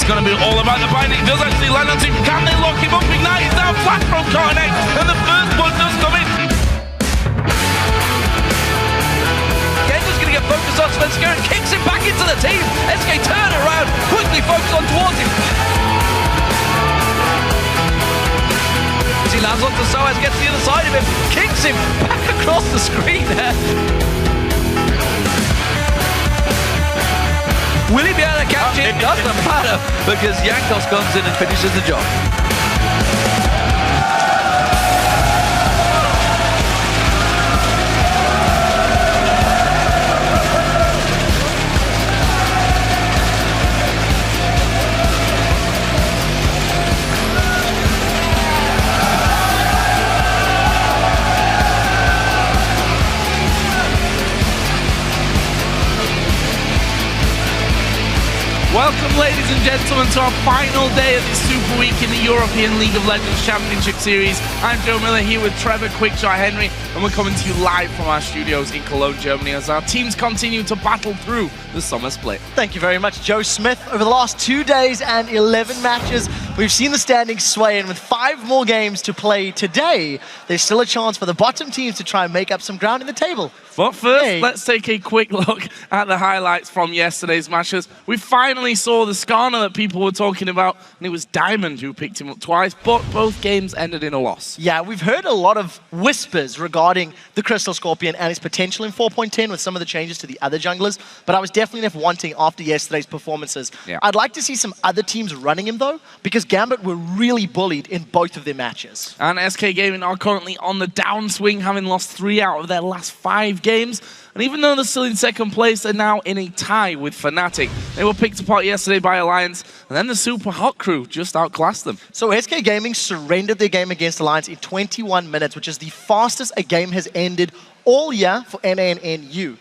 It's going to be all about the binding. He does actually land on him. Can they lock him up? Ignite is down flat from Connect, and the first one does come in. Gender's going to get focused on Svenska and kicks him back into the team. SK turn around, quickly focus on towards him. As he lands onto Soaz, gets the other side of him, kicks him back across the screen there. Will he be able to catch it? Doesn't matter, because Jankos comes in and finishes the job. Welcome, ladies and gentlemen, to our final day of this Super Week in the European League of Legends Championship Series. I'm Joe Miller here with Trevor Quickshot Henry, and we're coming to you live from our studios in Cologne, Germany, as our teams continue to battle through the summer split. Thank you very much, Joe Smith. Over the last 2 days and 11 matches, we've seen the standings sway, and with 5 more games to play today, there's still a chance for the bottom teams to try and make up some ground in the table. But first, let's take a quick look at the highlights from yesterday's matches. We finally saw the Skarner that people were talking about, and it was Diamond who picked him up twice, but both games ended in a loss. Yeah, we've heard a lot of whispers regarding the Crystal Scorpion and his potential in 4.10 with some of the changes to the other junglers, but I was definitely left wanting after yesterday's performances. Yeah. I'd like to see some other teams running him, though, because Gambit were really bullied in both of their matches. And SK Gaming are currently on the downswing, having lost 3 out of their last 5 games. And even though they're still in second place, they're now in a tie with Fnatic. They were picked apart yesterday by Alliance, and then the Super Hot Crew just outclassed them. So SK Gaming surrendered their game against Alliance in 21 minutes, which is the fastest a game has ended all year for NA and NU.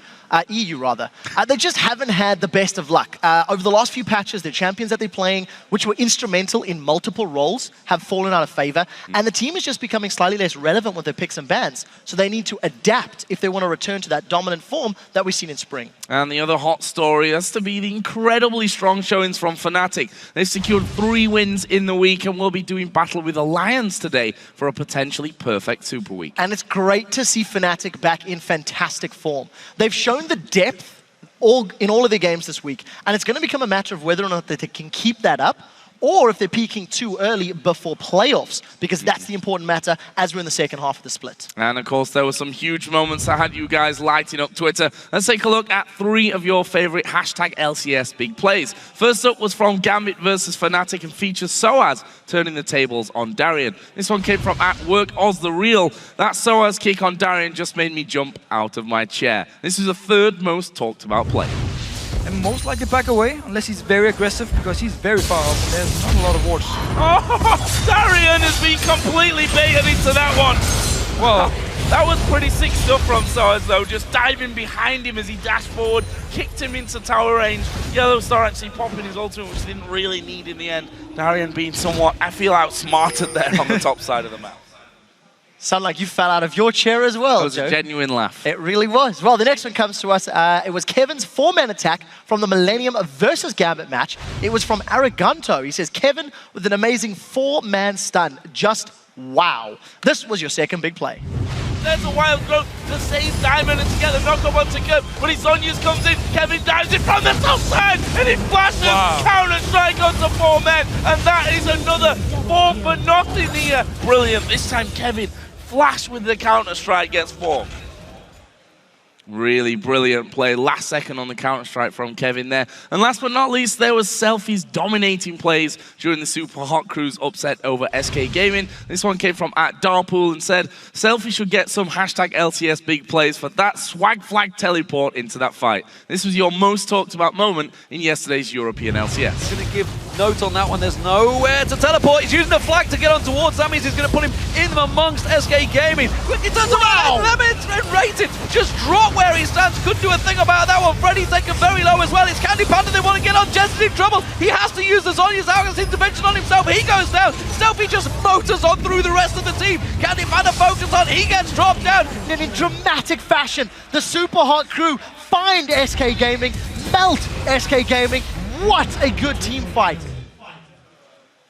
EU rather. They just haven't had the best of luck. Over the last few patches, the champions that they're playing, which were instrumental in multiple roles, have fallen out of favor, and the team is just becoming slightly less relevant with their picks and bans, so they need to adapt if they want to return to that dominant form that we've seen in spring. And the other hot story has to be the incredibly strong showings from Fnatic. They've secured 3 wins in the week and will be doing battle with Alliance today for a potentially perfect Super Week. And it's great to see Fnatic back in fantastic form. They've shown the depth in all of their games this week, and it's going to become a matter of whether or not they can keep that up, or if they're peaking too early before playoffs, because that's the important matter as we're in the second half of the split. And of course, there were some huge moments that had you guys lighting up Twitter. Let's take a look at 3 of your favorite hashtag LCS big plays. First up was from Gambit versus Fnatic and features Soaz turning the tables on Darien. This one came from @WorkOzTheReal. That Soaz kick on Darien just made me jump out of my chair. This is the 3rd most talked about play. And most likely back away, unless he's very aggressive, because he's very far off and there's not a lot of wards. Oh, Darien has been completely baited into that one. Well, that was pretty sick stuff from Soaz, though, just diving behind him as he dashed forward, kicked him into tower range. Yellow Star actually popping his ultimate, which he didn't really need in the end. Darien being somewhat, I feel, outsmarted there on the top side of the map. Sound like you fell out of your chair as well, It was Joe. a genuine laugh. It really was. Well, the next one comes to us. It was Kevin's 4-man attack from the Millennium versus Gambit match. It was from Araganto. He says, Kevin with an amazing 4-man stun. Just wow. This was your second big play. There's a wild growth to save Diamond and to get the knock-up onto Kevin. When his Zhonya's comes in, Kevin dives in from the top side and he flashes Counter-Strike onto 4 men. And that is another 4 for nothing here. Brilliant. This time Kevin flash with the Counter-Strike gets 4. Really brilliant play. Last second on the Counter-Strike from Kevin there. And last but not least, there was Selfie's dominating plays during the Super Hot Crew's upset over SK Gaming. This one came from @Darpool and said, Selfie should get some hashtag LCS big plays for that swag flag teleport into that fight. This was your most talked about moment in yesterday's European LCS. He's going to give note on that one. There's nowhere to teleport. He's using the flag to get on towards. That means he's going to put him in amongst SK Gaming. Quickly turns around. Lemons and Rated just drop where he stands. Couldn't do a thing about that one. Freddy's taken very low as well. It's Candy Panda. They want to get on. Jensen's in trouble. He has to use the Zhonya's Argus intervention on himself. He goes down. Selfie just motors on through the rest of the team. Candy Panda focuses on. He gets dropped down. And in dramatic fashion, the Super Hot Crew find SK Gaming, melt SK Gaming. What a good team fight.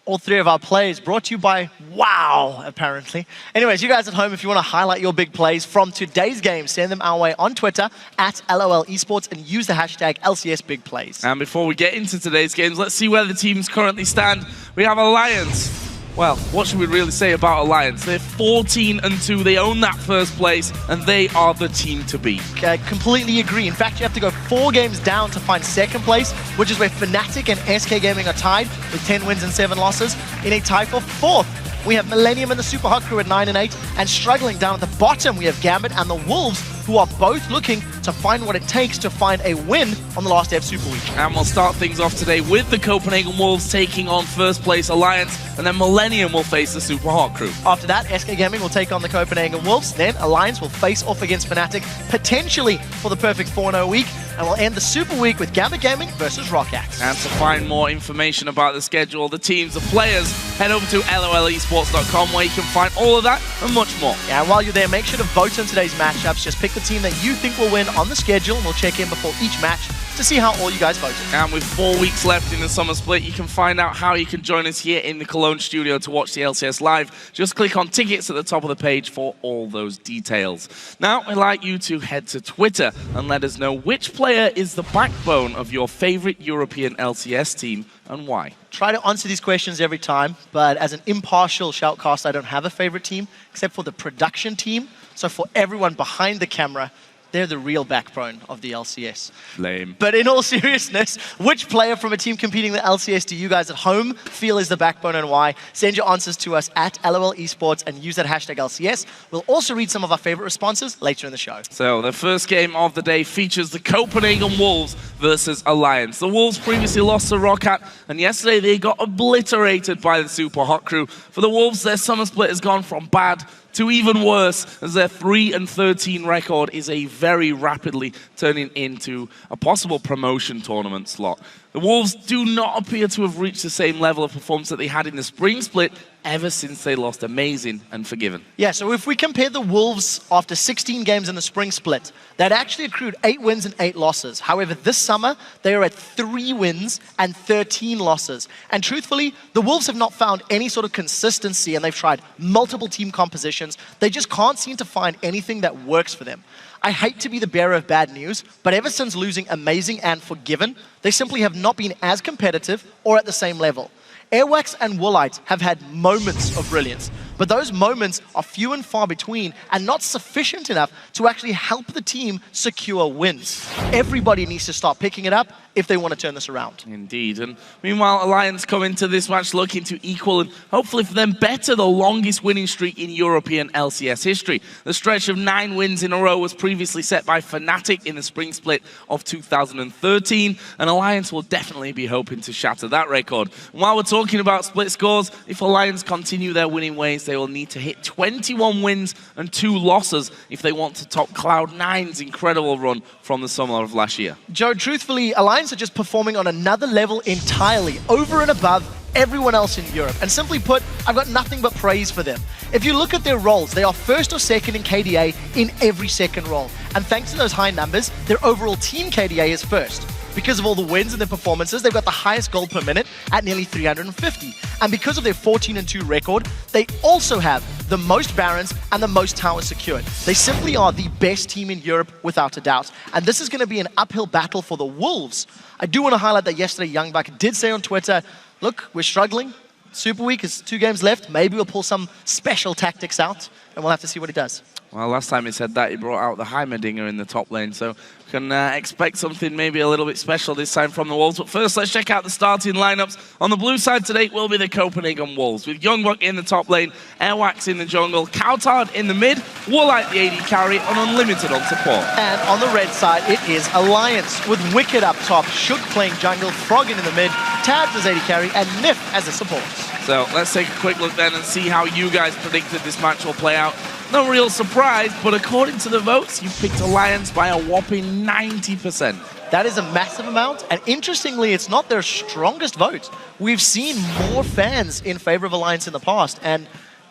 all three of our plays brought to you by Wow, apparently. Anyways, you guys at home, if you want to highlight your big plays from today's game, send them our way on Twitter at LOL Esports and use the hashtag LCS Big Plays. And before we get into today's games, let's see where the teams currently stand. We have Alliance. Well, what should we really say about Alliance? They're 14-2. They own that first place, and they are the team to beat. Completely agree. In fact, you have to go 4 games down to find second place, which is where Fnatic and SK Gaming are tied with 10 wins and 7 losses. In a tie for 4th, we have Millennium and the Super Hot Crew at 9 and 8, and struggling down at the bottom, we have Gambit and the Wolves, who are both looking to find what it takes to find a win on the last day of Super Week. And we'll start things off today with the Copenhagen Wolves taking on first place Alliance, and then Millennium will face the Super Hot Crew. After that, SK Gaming will take on the Copenhagen Wolves, then Alliance will face off against Fnatic, potentially for the perfect 4-0 week, and we'll end the Super Week with Gambit Gaming versus Rockax. And to find more information about the schedule, the teams, the players, head over to lolesports.com where you can find all of that and much more. Yeah, and while you're there, make sure to vote on today's matchups. Just pick the team that you think will win on the schedule, and we'll check in before each match to see how all you guys voted. And with 4 weeks left in the summer split, you can find out how you can join us here in the Cologne studio to watch the LCS live. Just click on tickets at the top of the page for all those details. Now, I'd like you to head to Twitter and let us know which player is the backbone of your favorite European LCS team and why. Try to answer these questions every time, but as an impartial shoutcast, I don't have a favorite team except for the production team. So for everyone behind the camera, they're the real backbone of the LCS. Lame. But in all seriousness, which player from a team competing in the LCS do you guys at home feel is the backbone and why? Send your answers to us at LOL Esports and use that hashtag LCS. We'll also read some of our favorite responses later in the show. So the first game of the day features the Copenhagen Wolves versus Alliance. The Wolves previously lost to Rockat, and yesterday they got obliterated by the Super Hot Crew. For the Wolves, their summer split has gone from bad to even worse, as their 3-13 record is a very rapidly turning into a possible promotion tournament slot. The Wolves do not appear to have reached the same level of performance that they had in the spring split ever since they lost Amazing and Forgiven. Yeah, so if we compare the Wolves after 16 games in the spring split, they'd actually accrued 8 wins and 8 losses. However, this summer, they are at 3 wins and 13 losses. And truthfully, the Wolves have not found any sort of consistency, and they've tried multiple team compositions. They just can't seem to find anything that works for them. I hate to be the bearer of bad news, but ever since losing Amazing and Forgiven, they simply have not been as competitive or at the same level. Airwax and Woolite have had moments of brilliance, but those moments are few and far between and not sufficient enough to actually help the team secure wins. Everybody needs to start picking it up if they want to turn this around. Indeed. And meanwhile, Alliance come into this match looking to equal and hopefully for them better the longest winning streak in European LCS history. The stretch of 9 wins in a row was previously set by Fnatic in the spring split of 2013, and Alliance will definitely be hoping to shatter that record. And while we're talking about split scores, if Alliance continue their winning ways, they will need to hit 21 wins and 2 losses if they want to top Cloud9's incredible run from the summer of last year. Joe, truthfully, Alliance are just performing on another level entirely, over and above everyone else in Europe. And simply put, I've got nothing but praise for them. If you look at their roles, they are first or second in KDA in every second role. And thanks to those high numbers, their overall team KDA is first. Because of all the wins and their performances, they've got the highest gold per minute at nearly 350. And because of their 14-2 record, they also have the most Barons and the most towers secured. They simply are the best team in Europe without a doubt. And this is going to be an uphill battle for the Wolves. I do want to highlight that yesterday Youngbuck did say on Twitter, look, we're struggling. Super Week is 2 games left. Maybe we'll pull some special tactics out, and we'll have to see what he does. Well, last time he said that, he brought out the Heimerdinger in the top lane, so we can expect something maybe a little bit special this time from the Wolves. But first, let's check out the starting lineups. On the blue side today will be the Copenhagen Wolves, with Youngbuck in the top lane, Airwax in the jungle, Coutard in the mid, Woolite the AD carry, and Unlimited on support. And on the red side, it is Alliance, with Wicked up top, Shook playing jungle, Froggen in the mid, Tabs as AD carry, and Nif as a support. So let's take a quick look then and see how you guys predicted this match will play out. No real surprise, but according to the votes, you picked Alliance by a whopping 90%. That is a massive amount, and interestingly, it's not their strongest vote. We've seen more fans in favor of Alliance in the past, and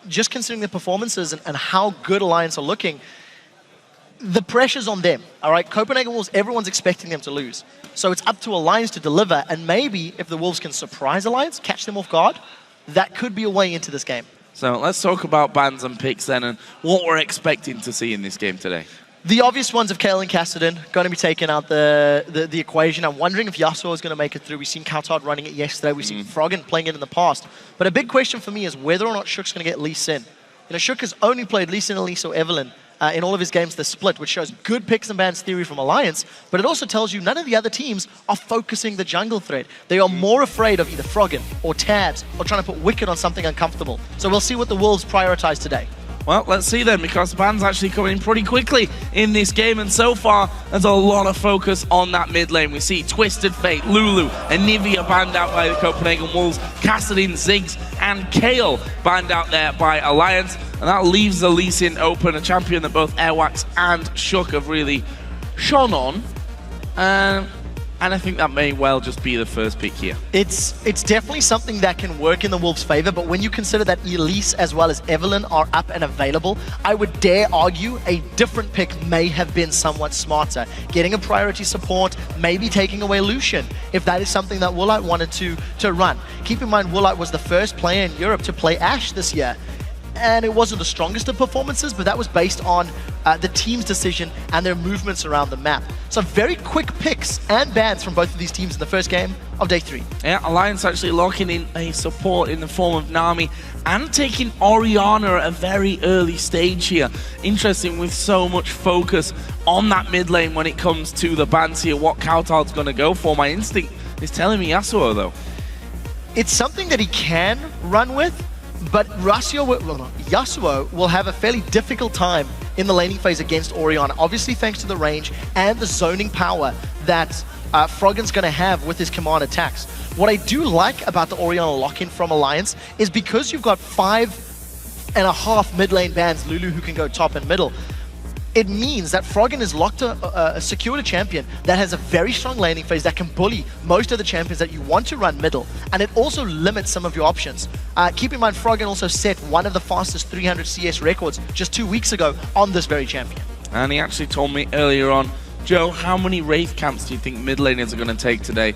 just considering their performances and how good Alliance are looking, the pressure's on them, all right? Copenhagen Wolves, everyone's expecting them to lose. So it's up to Alliance to deliver, and maybe if the Wolves can surprise Alliance, catch them off guard, that could be a way into this game. So let's talk about bans and picks then, and what we're expecting to see in this game today. The obvious ones of Kale and Cassidy going to be taking out the equation. I'm wondering if Yasuo is going to make it through. We've seen Coutard running it yesterday. We've seen Froggen playing it in the past. But a big question for me is whether or not Shook's going to get Lee Sin. You know, Shook has only played Lee Sin, Elise, or Evelyn in all of his games this split, which shows good picks and bans theory from Alliance, but it also tells you none of the other teams are focusing the jungle thread. They are more afraid of either Froggen or Tabs or trying to put Wicked on something uncomfortable. So we'll see what the Wolves prioritize today. Well, let's see then, because bans actually coming in pretty quickly in this game, and so far there's a lot of focus on that mid lane. We see Twisted Fate, Lulu, and Nivea banned out by the Copenhagen Wolves, Cassidy, Ziggs, and Kale banned out there by Alliance, and that leaves the Lee Sin open, a champion that both Airwax and Shook have really shone on. And I think that may well just be the first pick here. It's definitely something that can work in the Wolves' favor, but when you consider that Elise as well as Evelyn are up and available, I would dare argue a different pick may have been somewhat smarter. Getting a priority support, maybe taking away Lucian, if that is something that Woolite wanted to run. Keep in mind, Woolite was the first player in Europe to play Ashe this year. And it wasn't the strongest of performances, but that was based on the team's decision and their movements around the map. So very quick picks and bans from both of these teams in the first game of day 3. Yeah, Alliance actually locking in a support in the form of Nami and taking Orianna at a very early stage here. Interesting, with so much focus on that mid lane when it comes to the bans here, what Coutard's going to go for. My instinct is telling me Yasuo, though. It's something that he can run with, but Yasuo will have a fairly difficult time in the laning phase against Orianna, obviously thanks to the range and the zoning power that Froggen's going to have with his command attacks. What I do like about the Orianna lock-in from Alliance is because you've got 5.5 mid lane bans, Lulu who can go top and middle, it means that Froggen is secured a champion that has a very strong laning phase that can bully most of the champions that you want to run middle, and it also limits some of your options. Keep in mind, Froggen also set one of the fastest 300 CS records just 2 weeks ago on this very champion. And he actually told me earlier on, Joe, how many Wraith camps do you think mid laners are going to take today?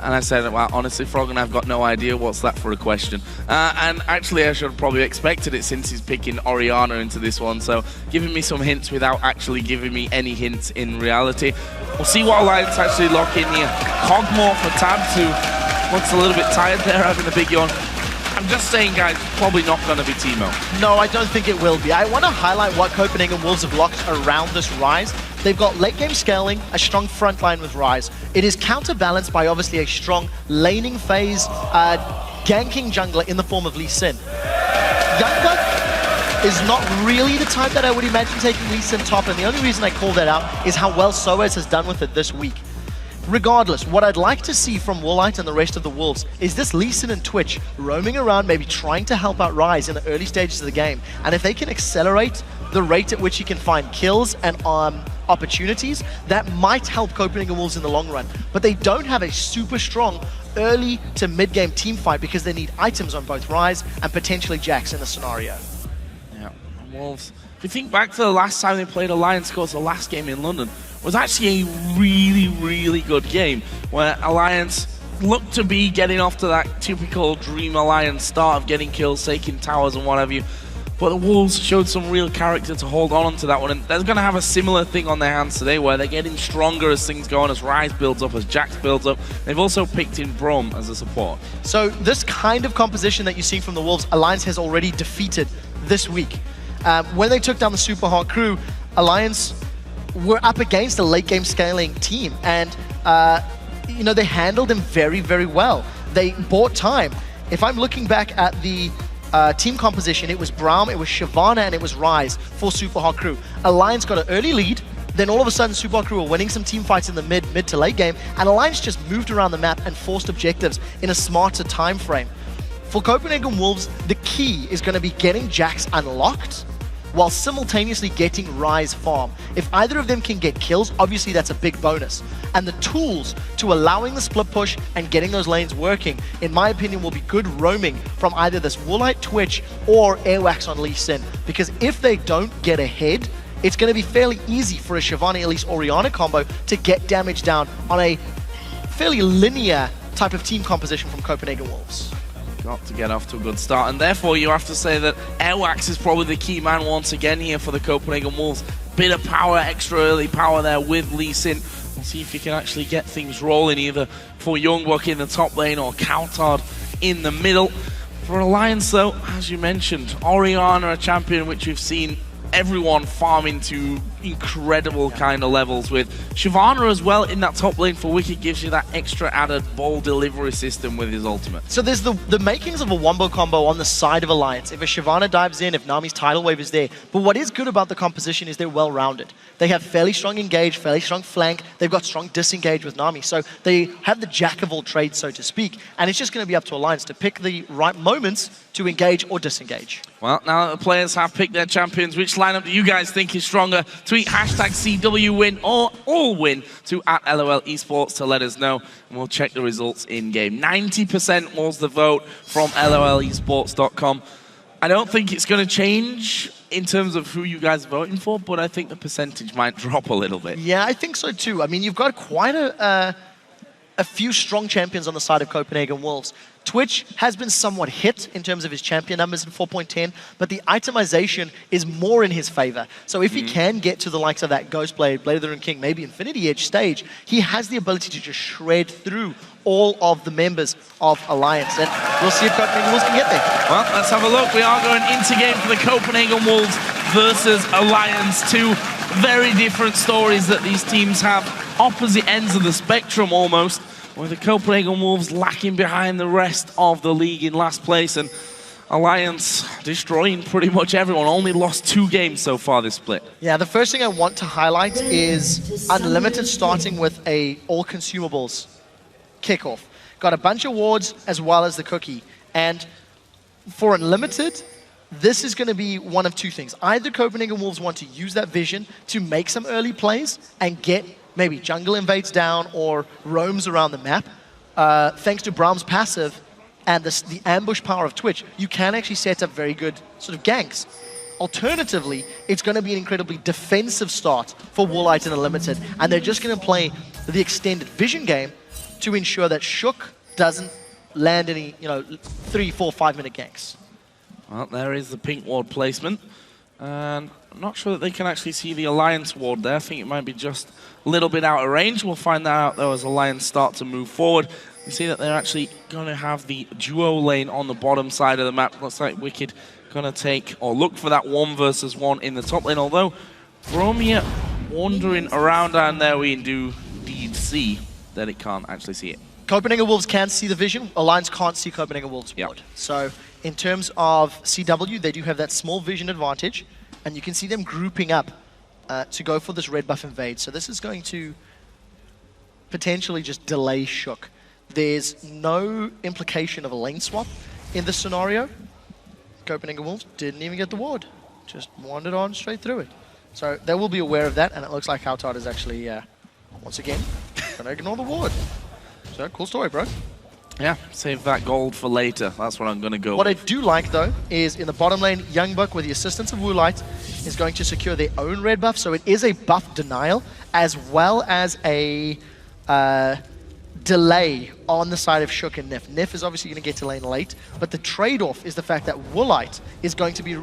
And I said, well, honestly, Froggen, I've got no idea. What's that for a question? And actually, I should have probably expected it since he's picking Orianna into this one. So giving me some hints without actually giving me any hints in reality. We'll see what Alliance actually lock in here. Cogmore for Tabs, who looks a little bit tired there, having a big yawn. I'm just saying, guys, probably not going to be Teemo. No, I don't think it will be. I want to highlight what Copenhagen Wolves have locked around this Ryze. They've got late game scaling, a strong front line with Ryze. It is counterbalanced by obviously a strong laning phase, ganking jungler in the form of Lee Sin. Youngbuck is not really the type that I would imagine taking Lee Sin top, and the only reason I call that out is how well Soaz has done with it this week. Regardless, what I'd like to see from Woolite and the rest of the Wolves is this Lee Sin and Twitch roaming around, maybe trying to help out Ryze in the early stages of the game. And if they can accelerate the rate at which he can find kills and opportunities, that might help Copenhagen Wolves in the long run. But they don't have a super strong early to mid-game team fight because they need items on both Ryze and potentially Jax in the scenario. Yeah, Wolves. If you think back to the last time they played Alliance, of course, the last game in London was actually a really, really good game where Alliance looked to be getting off to that typical Dream Alliance start of getting kills, taking towers and what have you. But the Wolves showed some real character to hold on to that one, and they're going to have a similar thing on their hands today where they're getting stronger as things go on, as Ryze builds up, as Jax builds up. They've also picked in Braum as a support. So this kind of composition that you're seeing from the Wolves, Alliance has already defeated this week. When they took down the Super Hard crew, Alliance were up against a late game scaling team, and you know, they handled them very, very well. They bought time. If I'm looking back at the team composition, it was Braum, it was Shyvana, and it was Ryze for Super Hard crew. Alliance got an early lead, then all of a sudden Super Hard crew were winning some team fights in the mid to late game, and Alliance just moved around the map and forced objectives in a smarter time frame. For Copenhagen Wolves, the key is going to be getting Jax unlocked while simultaneously getting Ryze farm. If either of them can get kills, obviously that's a big bonus. And the tools to allowing the split push and getting those lanes working, in my opinion, will be good roaming from either this Woolite Twitch or Airwax on Lee Sin. Because if they don't get ahead, it's going to be fairly easy for a Shyvana Elise Orianna combo to get damage down on a fairly linear type of team composition from Copenhagen Wolves. got to get off to a good start, and therefore you have to say that Airwax is probably the key man once again here for the Copenhagen Wolves. Bit of power, extra early power there with Lee Sin. We'll see if he can actually get things rolling either for Youngbuck in the top lane or Coutard in the middle. For Alliance though, as you mentioned, Orianna, a champion which we've seen everyone farming to incredible kind of levels with. Shyvana as well in that top lane for Wicked gives you that extra added ball delivery system with his ultimate. So there's the makings of a wombo combo on the side of Alliance. If a Shyvana dives in, if Nami's tidal wave is there. But what is good about the composition is they're well-rounded. They have fairly strong engage, fairly strong flank. They've got strong disengage with Nami. So they have the jack of all trades, so to speak. And it's just going to be up to Alliance to pick the right moments to engage or disengage. Well, now that the players have picked their champions, which lineup do you guys think is stronger? Tweet hashtag CWWin or AllWin to @LOL Esports to let us know, and we'll check the results in-game. 90% was the vote from LOLesports.com. I don't think it's going to change in terms of who you guys are voting for, but I think the percentage might drop a little bit. Yeah, I think so too. I mean, you've got quite a few strong champions on the side of Copenhagen Wolves. Twitch has been somewhat hit in terms of his champion numbers in 4.10, but the itemization is more in his favor. So if he can get to the likes of that Ghostblade, Blade of the Rune King, maybe Infinity Edge stage, he has the ability to just shred through all of the members of Alliance. And we'll see if Copenhagen Wolves can get there. Well, let's have a look. We are going into game for the Copenhagen Wolves versus Alliance. Two very different stories that these teams have. Opposite ends of the spectrum almost, with the Copenhagen Wolves lacking behind the rest of the league in last place, and Alliance destroying pretty much everyone. Only lost 2 games so far this split. Yeah, the first thing I want to highlight is Unlimited starting with a all consumables kickoff. Got a bunch of wards as well as the cookie. And for Unlimited, this is going to be one of 2 things. Either Copenhagen Wolves want to use that vision to make some early plays and get maybe jungle invades down or roams around the map. Thanks to Braum's passive and the ambush power of Twitch, you can actually set up very good sort of ganks. Alternatively, it's going to be an incredibly defensive start for Woolite and Unlimited, and they're just going to play the extended vision game to ensure that Shook doesn't land any, 3, 4, 5 minute ganks. Well, there is the pink ward placement. And I'm not sure that they can actually see the Alliance ward there. I think it might be just a little bit out of range. We'll find that out though as Alliance start to move forward. You see that they're actually going to have the duo lane on the bottom side of the map. Looks like Wicked going to take or look for that 1 versus 1 in the top lane. Although Bromia wandering around down there, we do indeed see that it can't actually see it. Copenhagen Wolves can see the vision. Alliance can't see Copenhagen Wolves' ward. So in terms of CW, they do have that small vision advantage, and you can see them grouping up to go for this red buff invade. So this is going to potentially just delay Shook. There's no implication of a lane swap in this scenario. Copenhagen Wolves didn't even get the ward. Just wandered on straight through it. So they will be aware of that, and it looks like Coutard is actually, once again, going to ignore the ward. So, cool story, bro. Yeah, save that gold for later. That's what I'm going to go What with. I do like, though, is in the bottom lane, Youngbuck, with the assistance of Woolite, is going to secure their own red buff. So it is a buff denial, as well as a delay on the side of Shook and Nif. Nif is obviously going to get to lane late, but the trade-off is the fact that Woolite is going to be,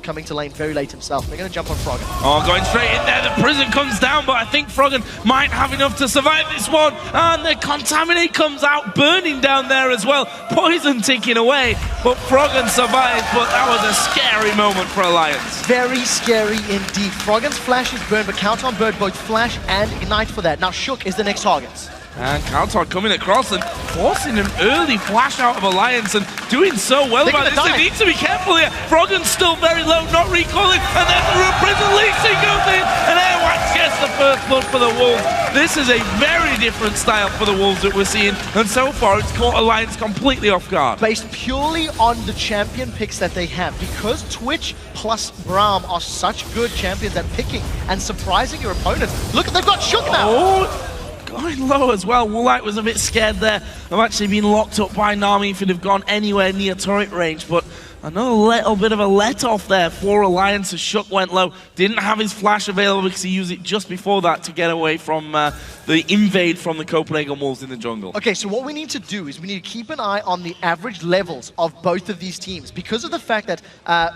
coming to lane very late himself. They're going to jump on Froggen. Oh, going straight in there. The prison comes down, but I think Froggen might have enough to survive this one. And the Contaminate comes out, burning down there as well. Poison ticking away, but Froggen survives. But that was a scary moment for Alliance. Very scary indeed. Froggen's flash is burned, but Count on Bird both flash and ignite for that. Now Shook is the next target. And Coutard coming across and forcing an early flash out of Alliance and doing so well about this. They need to be careful here. Froggen's still very low, not recalling. And then the prison leasing goes in. And Airwax gets the first blood for the Wolves. This is a very different style for the Wolves that we're seeing. And so far, it's caught Alliance completely off guard. Based purely on the champion picks that they have. Because Twitch plus Braum are such good champions at picking and surprising your opponents. Look, they've got Shook now. Oh. Going low as well. Woolite was a bit scared there of actually being locked up by Nami if it had gone anywhere near turret range, but Another little bit of a let-off there for Alliance as Shook went low. Didn't have his flash available because he used it just before that to get away from the invade from the Copenhagen Wolves in the jungle. Okay, so what we need to do is we need to keep an eye on the average levels of both of these teams. Because of the fact that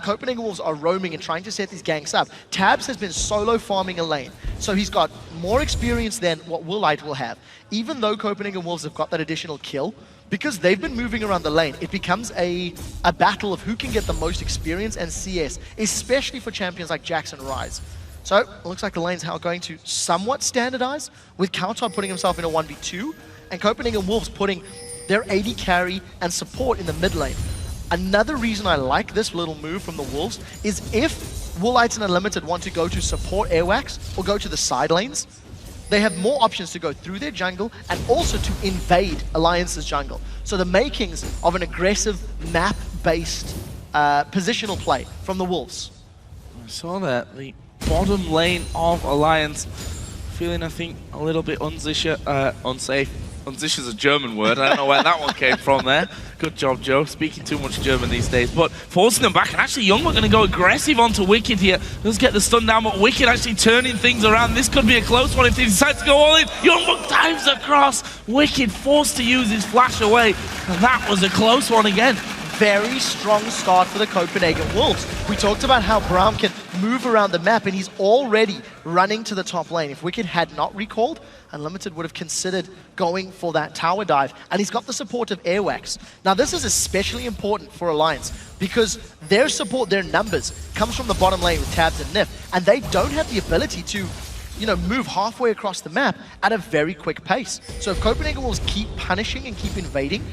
Copenhagen Wolves are roaming and trying to set these ganks up, Tabs has been solo farming a lane. So he's got more experience than what Woolite will have. Even though Copenhagen Wolves have got that additional kill, because they've been moving around the lane, it becomes a battle of who can get the most experience and CS, especially for champions like Jax and Ryze. So, it looks like the lane's now going to somewhat standardize, with Kautar putting himself in a 1v2, and Copenhagen Wolves putting their AD carry and support in the mid lane. Another reason I like this little move from the Wolves is if Woolites and Unlimited want to go to support Airwax or go to the side lanes, they have more options to go through their jungle and also to invade Alliance's jungle. So the makings of an aggressive map-based positional play from the Wolves. I saw that. The bottom lane of Alliance feeling, I think, a little bit unsafe. Unsicher is a German word. I don't know where that one came from there. Good job, Joe. Speaking too much German these days. But forcing them back. And actually, Youngwood going to go aggressive onto Wicked here. Does get the stun down, but Wicked actually turning things around. This could be a close one if he decides to go all in. Youngwood dives across. Wicked forced to use his flash away. And that was a close one again. Very strong start for the Copenhagen Wolves. We talked about how Braum can move around the map, and he's already running to the top lane. If Wicked had not recalled, Unlimited would have considered going for that tower dive, and he's got the support of Airwax. Now, this is especially important for Alliance, because their support, their numbers, comes from the bottom lane with Tabs and Nif, and they don't have the ability to move halfway across the map at a very quick pace. So if Copenhagen Wolves keep punishing and keep invading,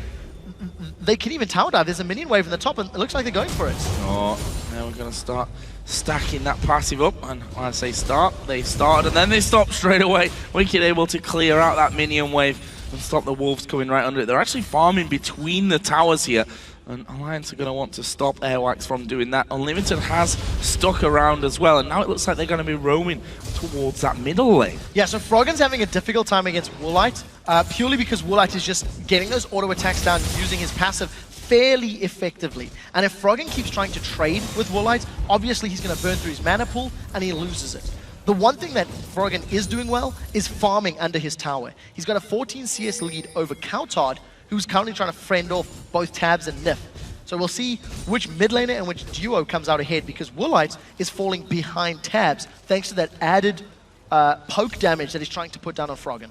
they can even tower dive. There's a minion wave in the top, and it looks like they're going for it. Oh, now we're going to start stacking that passive up. And when I say start, they started, and then they stopped straight away. Wicked able to clear out that minion wave and stop the Wolves coming right under it. They're actually farming between the towers here. And Alliance are going to want to stop Airwax from doing that. Unlimited has stuck around as well, and now it looks like they're going to be roaming towards that middle lane. Yeah, so Froggen's having a difficult time against Woolite, purely because Woolite is just getting those auto attacks down using his passive fairly effectively. And if Froggen keeps trying to trade with Woolite, obviously he's going to burn through his mana pool and he loses it. The one thing that Froggen is doing well is farming under his tower. He's got a 14 CS lead over Kautar, who's currently trying to friend off both Tabs and Nif. So we'll see which mid laner and which duo comes out ahead, because Woolite is falling behind Tabs thanks to that added poke damage that he's trying to put down on Froggen.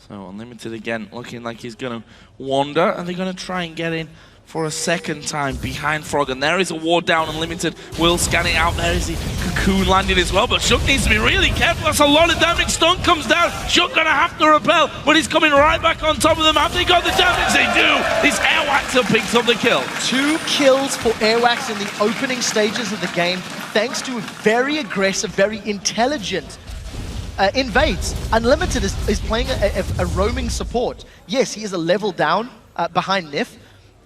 So Unlimited again looking like he's going to wander, and they're going to try and get in for a second time behind Froggen. There is a ward down. Unlimited will scan it out. There is the cocoon landing as well, but Shook needs to be really careful. That's a lot of damage. Stun comes down. Shook gonna have to repel, but he's coming right back on top of them. Have they got the damage? They do. This Airwaxer picks up the kill. 2 kills for Airwax in the opening stages of the game, thanks to very aggressive, very intelligent invades. Unlimited is playing a roaming support. Yes, he is a level down behind Nif,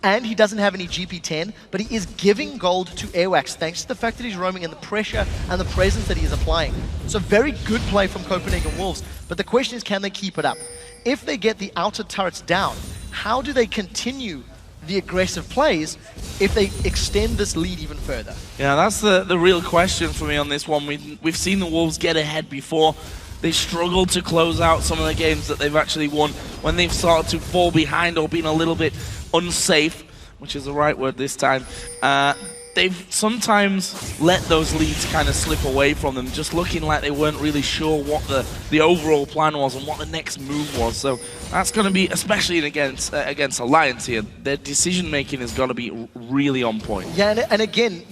and he doesn't have any GP10, but he is giving gold to Airwax thanks to the fact that he's roaming and the pressure and the presence that he is applying. So very good play from Copenhagen Wolves, but the question is, can they keep it up? If they get the outer turrets down, how do they continue the aggressive plays if they extend this lead even further? Yeah, that's the real question for me on this one. We've seen the Wolves get ahead before. They struggled to close out some of the games that they've actually won when they've started to fall behind or been a little bit unsafe, which is the right word this time. They've sometimes let those leads kind of slip away from them, just looking like they weren't really sure what the overall plan was and what the next move was. So that's going to be, especially against Alliance here, their decision-making has got to be really on point. Yeah, and again,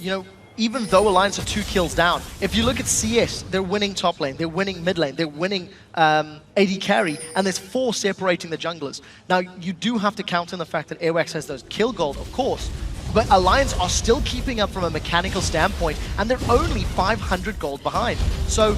even though Alliance are 2 kills down, if you look at CS, they're winning top lane, they're winning mid lane, they're winning AD carry, and there's 4 separating the junglers. Now, you do have to count on the fact that Airwax has those kill gold, of course, but Alliance are still keeping up from a mechanical standpoint, and they're only 500 gold behind. So,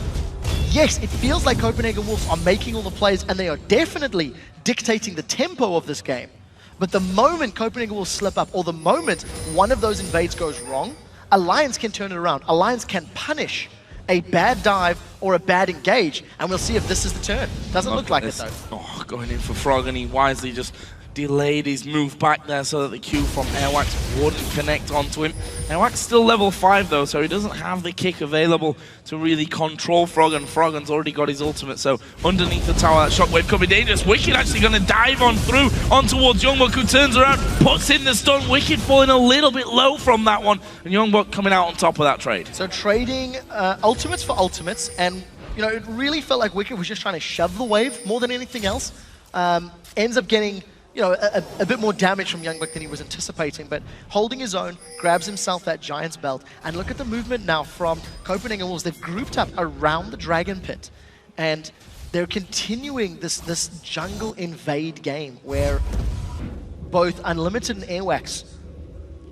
yes, it feels like Copenhagen Wolves are making all the plays, and they are definitely dictating the tempo of this game. But the moment Copenhagen Wolves slip up, or the moment one of those invades goes wrong, Alliance can turn it around. Alliance can punish a bad dive or a bad engage, and we'll see if this is the turn. Doesn't look like it, though. Oh, going in for Frog, and he wisely just delayed his move back there so that the Q from Airwax wouldn't connect onto him. Airwax still level 5 though, so he doesn't have the kick available to really control Froggen. Froggen's already got his ultimate, so underneath the tower, that shockwave could be dangerous. Wicked actually going to dive on through on towards Youngbuck, who turns around, puts in the stun. Wicked falling a little bit low from that one, and Youngbuck coming out on top of that trade. So trading ultimates for ultimates, and you know, it really felt like Wicked was just trying to shove the wave more than anything else. Ends up getting, you know, a bit more damage from Youngbuck than he was anticipating, but holding his own, grabs himself that Giant's Belt. And look at the movement now from Copenhagen Wolves. They've grouped up around the Dragon Pit, and they're continuing this jungle invade game where both Unlimited and Airwax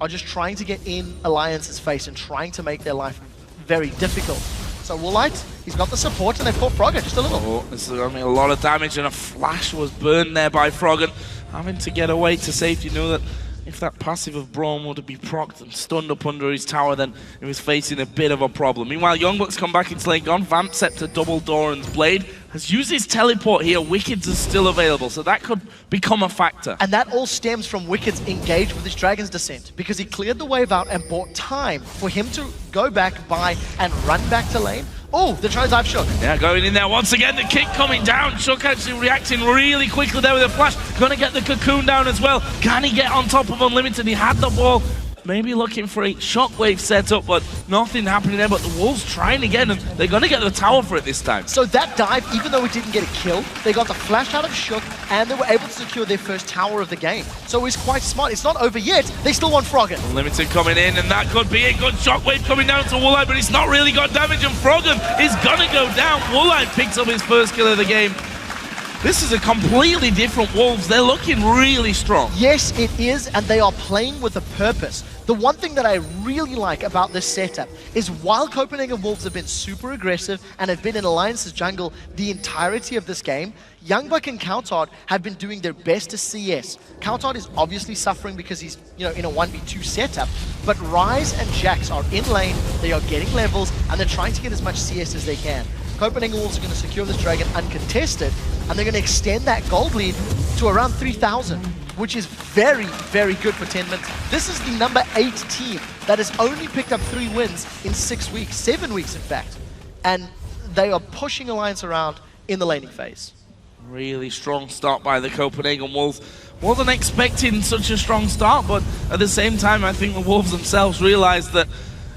are just trying to get in Alliance's face and trying to make their life very difficult. So Woolite, he's got the support, and they've caught Froggen just a little. Oh, this is going to be a lot of damage, and a flash was burned there by Froggen. Having to get away to safety. Knew that if that passive of Braum would be procced and stunned up under his tower, then he was facing a bit of a problem. Meanwhile, Youngbuck's come back into lane, gone Vamp Scepter, double Doran's Blade, has used his teleport here. Wicked's is still available, so that could become a factor. And that all stems from Wicked's engage with his Dragon's Descent, because he cleared the wave out and bought time for him to go back, buy, and run back to lane. Oh, they're trying to dive Shook. Yeah, going in there once again, the kick coming down. Shook actually reacting really quickly there with a flash. Gonna get the cocoon down as well. Can he get on top of Unlimited? He had the ball. Maybe looking for a shockwave setup, but nothing happening there. But the Wolves trying again, and they're going to get the tower for it this time. So that dive, even though it didn't get a kill, they got the flash out of Shook, and they were able to secure their first tower of the game. So it's quite smart. It's not over yet. They still want Froggen. Unlimited coming in, and that could be a good shockwave coming down to Woolite, but it's not really got damage, and Froggen is going to go down. Woolite picks up his first kill of the game. This is a completely different Wolves. They're looking really strong. Yes, it is, and they are playing with a purpose. The one thing that I really like about this setup is while Copenhagen Wolves have been super aggressive and have been in Alliance's jungle the entirety of this game, Youngbuck and Coutard have been doing their best to CS. Coutard is obviously suffering because he's, you know, in a 1v2 setup, but Ryze and Jax are in lane, they are getting levels, and they're trying to get as much CS as they can. Copenhagen Wolves are going to secure this Dragon uncontested, and they're going to extend that gold lead to around 3,000, which is very, very good for 10 minutes. This is the number 8 team that has only picked up 3 wins in 6 weeks, 7 weeks in fact, and they are pushing Alliance around in the laning phase. Really strong start by the Copenhagen Wolves. Wasn't expecting such a strong start, but at the same time, I think the Wolves themselves realized that,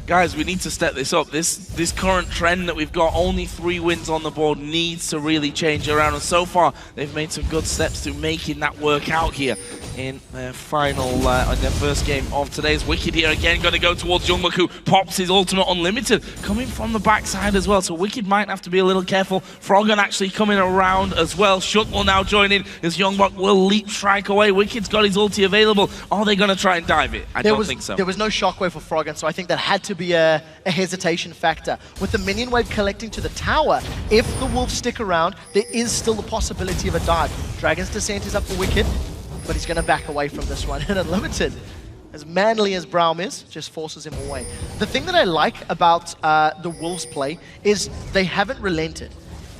guys, we need to step this up. This current trend that we've got, only 3 wins on the board, needs to really change around. And so far, they've made some good steps to making that work out here in their final, in their first game of today's. Wicked here again, going to go towards Youngbuck, who pops his ultimate Unlimited, coming from the backside as well. So Wicked might have to be a little careful. Froggen actually coming around as well. Shook will now join in as Youngbuck will leap strike away. Wicked's got his ulti available. Are they going to try and dive it? I don't think so. There was no shockwave for Froggen, so I think that had to be a hesitation factor. With the minion wave collecting to the tower, if the Wolves stick around, there is still the possibility of a dive. Dragon's Descent is up for Wicked, but he's going to back away from this one. And Unlimited, as manly as Braum is, just forces him away. The thing that I like about the Wolves' play is they haven't relented.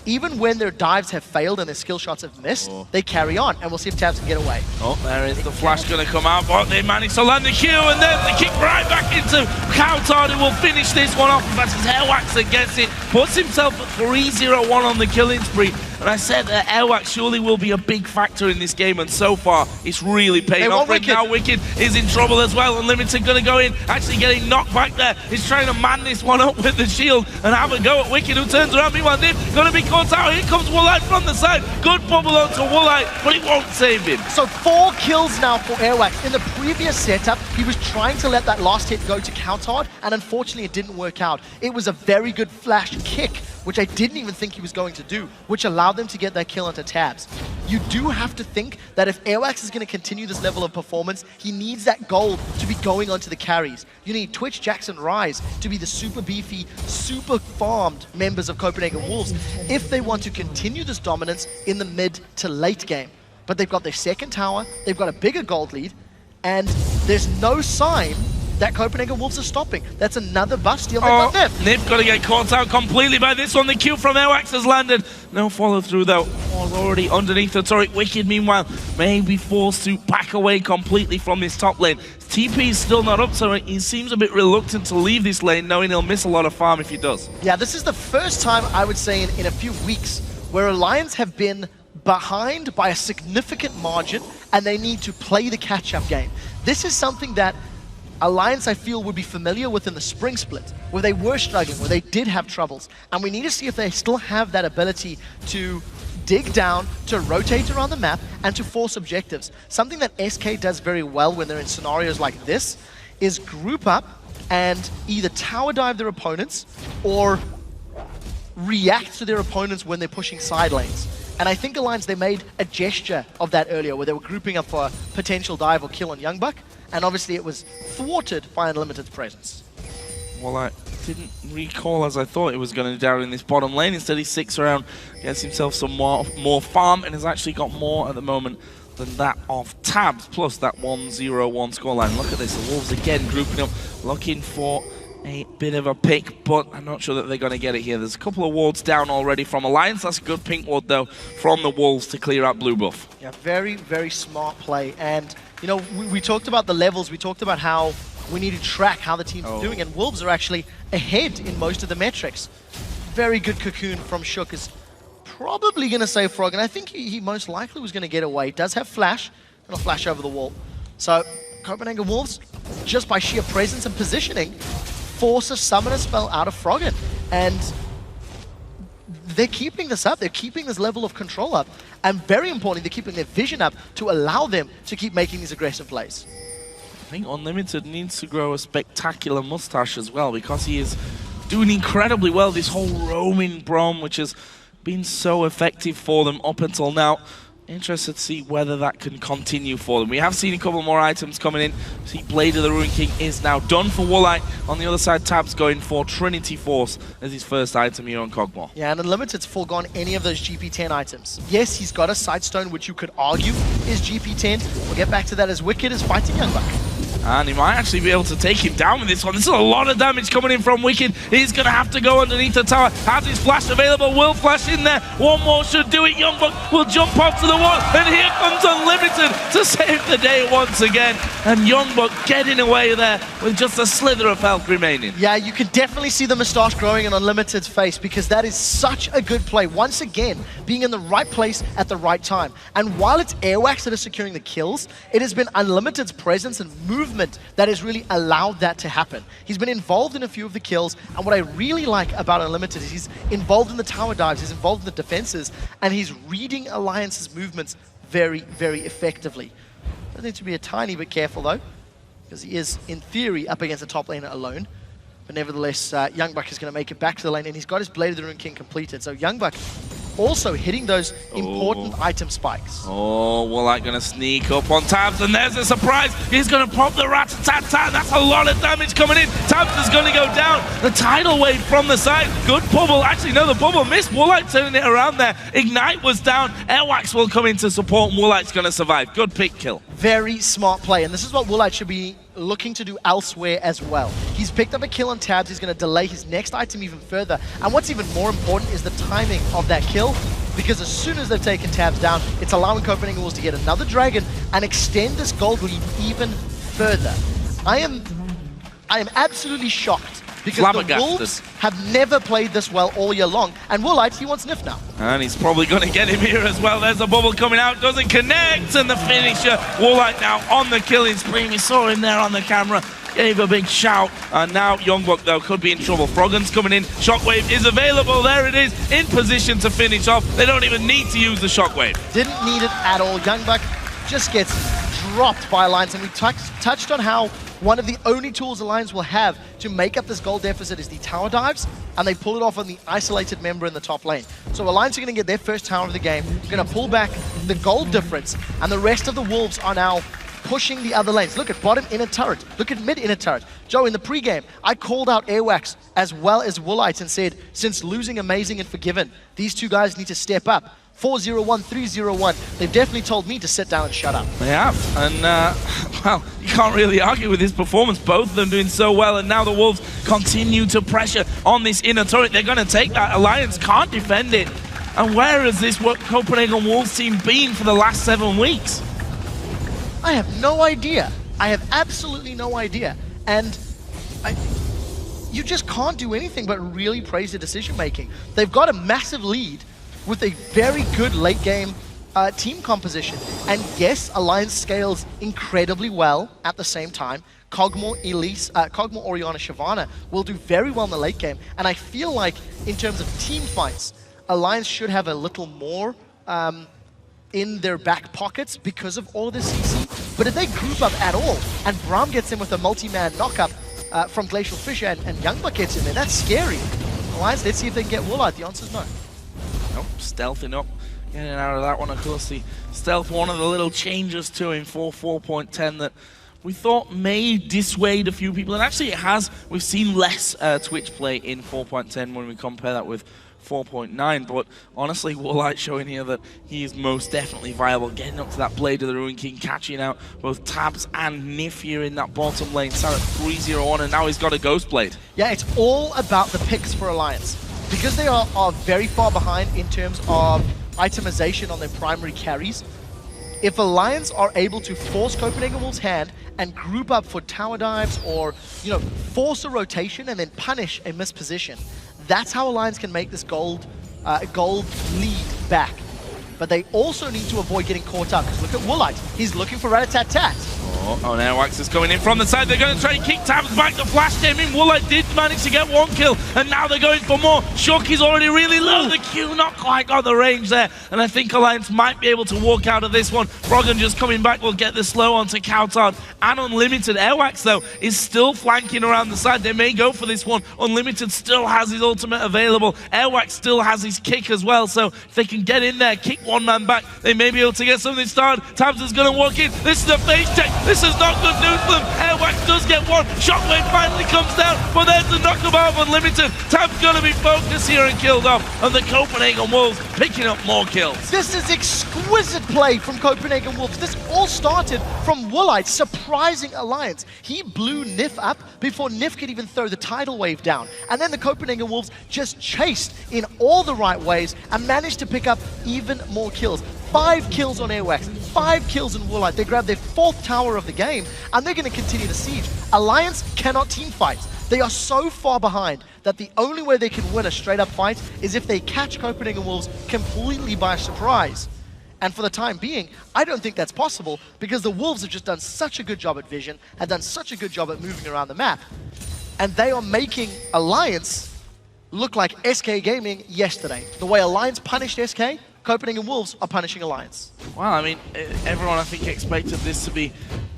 Even when their dives have failed and their skill shots have missed, they carry on, and we'll see if Tabs can get away. Oh, there is the flash going to come out, but they managed to land the Q, and then the kick right back into Coutard, who will finish this one off. That's his Airwax that gets it, puts himself at 3-0-1 on the killing spree. And I said that Airwax surely will be a big factor in this game, and so far, it's really paying off. Right now, Wicked is in trouble as well. Unlimited going to go in, actually getting knocked back there. He's trying to man this one up with the shield and have a go at Wicked, who turns around. Meanwhile, Nip going to be caught out. Here comes Woolite from the side. Good bubble onto Woolite, but it won't save him. So 4 kills now for Airwax. In the previous setup, he was trying to let that last hit go to Coutard, and unfortunately, it didn't work out. It was a very good flash kick, which I didn't even think he was going to do, which allowed them to get that kill onto Tabs. You do have to think that if Airwax is going to continue this level of performance, he needs that gold to be going onto the carries. You need Twitch, Jackson, Ryze to be the super beefy, super farmed members of Copenhagen Wolves if they want to continue this dominance in the mid to late game. But they've got their second tower, they've got a bigger gold lead, and there's no sign that Copenhagen Wolves are stopping. That's another buff steal. They've got Nip. Nip got to get caught out completely by this one. The Q from Airwax has landed. No follow through though. Was already underneath the turret. Wicked, meanwhile, may be forced to back away completely from this top lane. TP is still not up, so he seems a bit reluctant to leave this lane, knowing he'll miss a lot of farm if he does. Yeah, this is the first time, I would say, in a few weeks where Alliance have been behind by a significant margin and they need to play the catch-up game. This is something that Alliance, I feel, would be familiar with in the spring split, where they were struggling, where they did have troubles. And we need to see if they still have that ability to dig down, to rotate around the map, and to force objectives. Something that SK does very well when they're in scenarios like this is group up and either tower dive their opponents or react to their opponents when they're pushing side lanes. And I think Alliance, they made a gesture of that earlier, where they were grouping up for a potential dive or kill on Youngbuck, and obviously it was thwarted by Unlimited's presence. Well, I didn't recall as I thought it was going to down in this bottom lane. Instead, he sticks around, gets himself some more farm, and has actually got more at the moment than that of Tabs, plus that 1-0-1 scoreline. Look at this, the Wolves again grouping up, looking for a bit of a pick, but I'm not sure that they're going to get it here. There's a couple of wards down already from Alliance. That's a good pink ward, though, from the Wolves to clear out blue buff. Yeah, very, very smart play. And, you know, we talked about the levels. We talked about how we need to track how the teams are doing, and Wolves are actually ahead in most of the metrics. Very good cocoon from Shook is probably going to save Frog, and I think he most likely was going to get away. Does have flash, and a flash over the wall. So, Copenhagen Wolves, just by sheer presence and positioning, force a summoner spell out of Froggen. And they're keeping this up. They're keeping this level of control up. And very importantly, they're keeping their vision up to allow them to keep making these aggressive plays. I think Unlimited needs to grow a spectacular mustache as well, because he is doing incredibly well. This whole roaming Braum, which has been so effective for them up until now. Interested to see whether that can continue for them. We have seen a couple more items coming in. See, Blade of the Ruin King is now done for Woolite. On the other side, Tab's going for Trinity Force as his first item here on Cogmore. Yeah, and Unlimited's forgone any of those GP10 items. Yes, he's got a Sightstone, which you could argue is GP10. We'll get back to that as Wicked is fighting Youngbuck. And he might actually be able to take him down with this one. This is a lot of damage coming in from Wicked. He's going to have to go underneath the tower. Has his flash available, will flash in there. One more should do it. Youngbuck will jump onto the wall. And here comes Unlimited to save the day once again. And Youngbuck getting away there with just a slither of health remaining. Yeah, you can definitely see the moustache growing in Unlimited's face, because that is such a good play. Once again, being in the right place at the right time. And while it's Airwax that is securing the kills, it has been Unlimited's presence and movement that has really allowed that to happen. He's been involved in a few of the kills, and what I really like about Unlimited is he's involved in the tower dives, he's involved in the defenses, and he's reading Alliance's movements very, very effectively. Does need to be a tiny bit careful though, because he is, in theory, up against the top laner alone. But nevertheless, Youngbuck is going to make it back to the lane, and he's got his Blade of the Ruin King completed. So Youngbuck also hitting those important item spikes. Oh, Woolite going to sneak up on Tabs, and there's a surprise. He's going to pop the rat-a-tat-tat. That's a lot of damage coming in. Tabs is going to go down. The tidal wave from the side. Good bubble. Actually, no, the bubble missed. Woolite turning it around there. Ignite was down. Airwax will come in to support, and Woolite's going to survive. Good pick kill. Very smart play, and this is what Woolite should be looking to do elsewhere as well. He's picked up a kill on Tabs. He's going to delay his next item even further. And what's even more important is the timing of that kill, because as soon as they've taken Tabs down, it's allowing Copenhagen Wolves to get another dragon and extend this gold lead even further. I am absolutely shocked, because the Wolves have never played this well all year long. And Woolite, he wants Nif now. And he's probably going to get him here as well. There's a bubble coming out, doesn't connect, and the finisher. Woolite now on the killing spree. We saw him there on the camera. Gave a big shout, and now Youngbuck, though, could be in trouble. Froggen's coming in. Shockwave is available. There it is, in position to finish off. They don't even need to use the Shockwave. Didn't need it at all. Youngbuck just gets dropped by Alliance, and we touched on how one of the only tools Alliance will have to make up this gold deficit is the tower dives, and they pull it off on the isolated member in the top lane. So Alliance are going to get their first tower of the game, going to pull back the gold difference, and the rest of the Wolves are now pushing the other lanes. Look at bottom inner turret. Look at mid inner turret. Joe, in the pregame, I called out Airwax as well as Woolite and said, since losing Amazing and Forgiven, these two guys need to step up. 4-0-1, 3-0-1. They've definitely told me to sit down and shut up. They have, and well, you can't really argue with his performance. Both of them doing so well, and now the Wolves continue to pressure on this inner turret. They're going to take that. Alliance can't defend it. And where has this Copenhagen Wolves team been for the last 7 weeks? I have no idea. I have absolutely no idea. And you just can't do anything but really praise the decision making. They've got a massive lead with a very good late game team composition. And yes, Alliance scales incredibly well at the same time. Kog'Maw, Elise, Kog'Maw, Orianna, Shyvana will do very well in the late game. And I feel like in terms of team fights, Alliance should have a little more in their back pockets because of all of this CC. But if they group up at all, and Braum gets in with a multi-man knockup from Glacial Fisher and Youngbuck gets in there, that's scary. Alliance, let's see if they can get Woolite. The answer's no. Nope, stealthing up, getting out of that one. Of course, the stealth, one of the little changes to him for 4.10 that we thought may dissuade a few people, and actually it has. We've seen less Twitch play in 4.10 when we compare that with 4.9, but honestly, Woolite showing here that he is most definitely viable, getting up to that Blade of the Ruin King, catching out both Tabs and Nif here in that bottom lane. Sat at 3-0-1, and now he's got a Ghost Blade. Yeah, it's all about the picks for Alliance. Because they are very far behind in terms of itemization on their primary carries, if Alliance are able to force Copenhagen Wolves' hand and group up for tower dives or, you know, force a rotation and then punish a misposition, that's how Alliance can make this gold lead back. But they also need to avoid getting caught up, because look at Woolite. He's looking for Rat-a-tat-tat. Oh, now Wax is coming in from the side. They're going to try and kick Tabs back. The flash came in. Woolite did manage to get 1 kill, and now they're going for more. Shoki's already really low. The Q not quite got the range there, and I think Alliance might be able to walk out of this one. Froggen just coming back will get the slow onto Kautarn. And Unlimited, Airwax though is still flanking around the side. They may go for this one. Unlimited still has his ultimate available. Airwax still has his kick as well, so if they can get in there, kick one man back, they may be able to get something started. Tabs is going to walk in. This is a face check. This is not good news for them. Airwax does get one. Shockwave finally comes down, but there's the knock him out of Unlimited. Tab's going to be focused here and killed off, and the Copenhagen Wolves picking up more kills. This is exquisite play from Copenhagen Wolves. This all started from Woolite surprising Alliance. He blew Nif up before Nif could even throw the tidal wave down. And then the Copenhagen Wolves just chased in all the right ways and managed to pick up even more kills. 5 kills on Airwax, 5 kills in Woolite. They grabbed their 4th tower of the game, and they're going to continue the siege. Alliance cannot team fight. They are so far behind that the only way they can win a straight-up fight is if they catch Copenhagen Wolves completely by surprise. And for the time being, I don't think that's possible, because the Wolves have just done such a good job at vision, have done such a good job at moving around the map, and they are making Alliance look like SK Gaming yesterday. The way Alliance punished SK, Copenhagen Wolves are punishing Alliance. Well, I mean, everyone I think expected this to be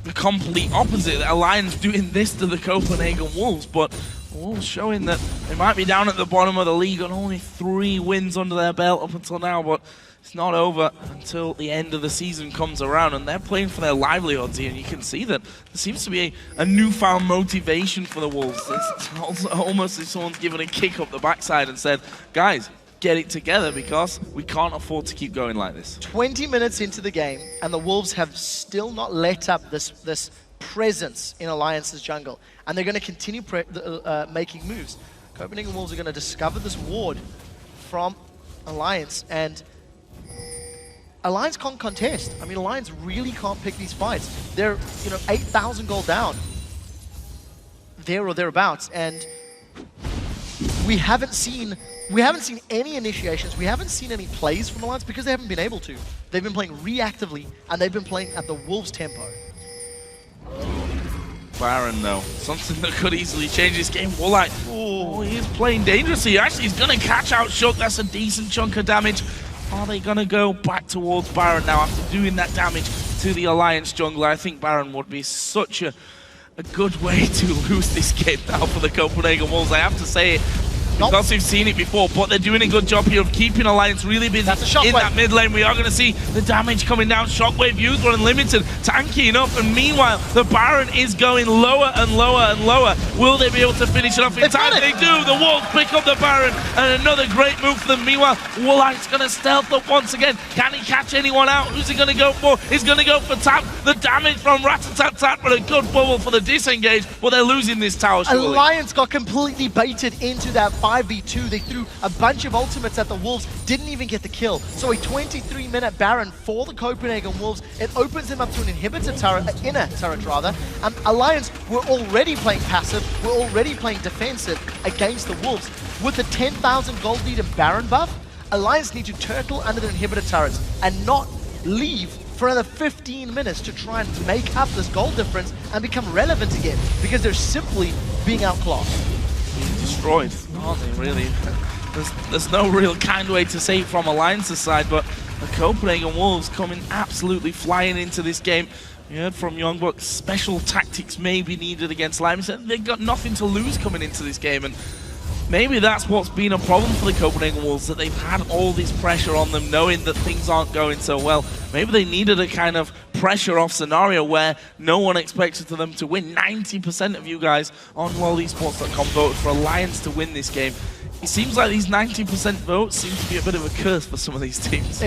the complete opposite. Alliance doing this to the Copenhagen Wolves, but Wolves showing that they might be down at the bottom of the league on only 3 wins under their belt up until now, but it's not over until the end of the season comes around, and they're playing for their livelihoods here, and you can see that there seems to be a newfound motivation for the Wolves. It's almost as if someone's given a kick up the backside and said, guys, get it together, because we can't afford to keep going like this. 20 minutes into the game, and the Wolves have still not let up this presence in Alliance's jungle, and they're going to continue making moves. Copenhagen Wolves are going to discover this ward from Alliance, and Alliance can't contest. I mean, Alliance really can't pick these fights. They're, 8,000 gold down, there or thereabouts, and we haven't seen any initiations. We haven't seen any plays from Alliance because they haven't been able to. They've been playing reactively, and they've been playing at the Wolves' tempo. Baron, though, something that could easily change this game. Woolite, oh, he's playing dangerously. Actually, he's going to catch out Shook. That's a decent chunk of damage. Are they going to go back towards Baron now after doing that damage to the Alliance jungler? I think Baron would be such a good way to lose this game now for the Copenhagen Wolves. I have to say it. because we've seen it before, but they're doing a good job here of keeping Alliance really busy in that mid lane. We are going to see the damage coming down. Shockwave used on Unlimited, tanking up, and meanwhile, the Baron is going lower and lower and lower. Will they be able to finish it off in time? They do. The Wolves pick up the Baron, and another great move for them. Meanwhile, Woolite's going to stealth up once again. Can he catch anyone out? Who's he going to go for? He's going to go for Tap. The damage from Rat-a-tat-tat, but a good bubble for the disengage. Well, they're losing this tower, surely. Alliance got completely baited into that 5v2. They threw a bunch of ultimates at the Wolves, didn't even get the kill. So a 23-minute Baron for the Copenhagen Wolves. It opens them up to an inhibitor turret, inner turret rather. Alliance were already playing passive, were already playing defensive against the Wolves. With the 10,000 gold lead and Baron buff, Alliance need to turtle under the inhibitor turrets and not leave for another 15 minutes to try and make up this goal difference and become relevant again, because they're simply being outclassed. Destroyed, aren't they, really? There's no real kind way to say it from Alliance's side, but the Copenhagen Wolves coming absolutely flying into this game. We heard from Youngbuck, special tactics may be needed against Lime. They've got nothing to lose coming into this game, and maybe that's what's been a problem for the Copenhagen Wolves, that they've had all this pressure on them, knowing that things aren't going so well. Maybe they needed a kind of pressure-off scenario where no one expected them to win. 90% of you guys on worldesports.com voted for Alliance to win this game. It seems like these 90% votes seem to be a bit of a curse for some of these teams.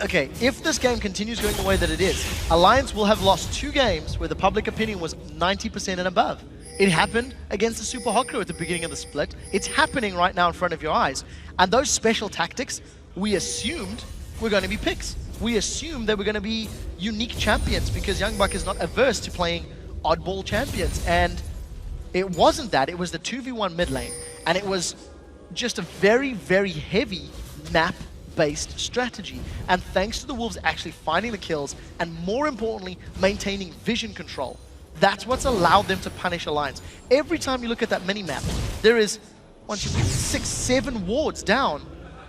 Okay, if this game continues going the way that it is, Alliance will have lost 2 games where the public opinion was 90% and above. It happened against the Super Hot Crew at the beginning of the split. It's happening right now in front of your eyes. And those special tactics, we assumed were going to be picks. We assumed they were going to be unique champions, because Youngbuck is not averse to playing oddball champions. And it wasn't that. It was the 2v1 mid lane. And it was just a very, very heavy map-based strategy. And thanks to the Wolves actually finding the kills and, more importantly, maintaining vision control, that's what's allowed them to punish Alliance. Every time you look at that mini-map, there is 1, 2, 3, 6, 7 wards down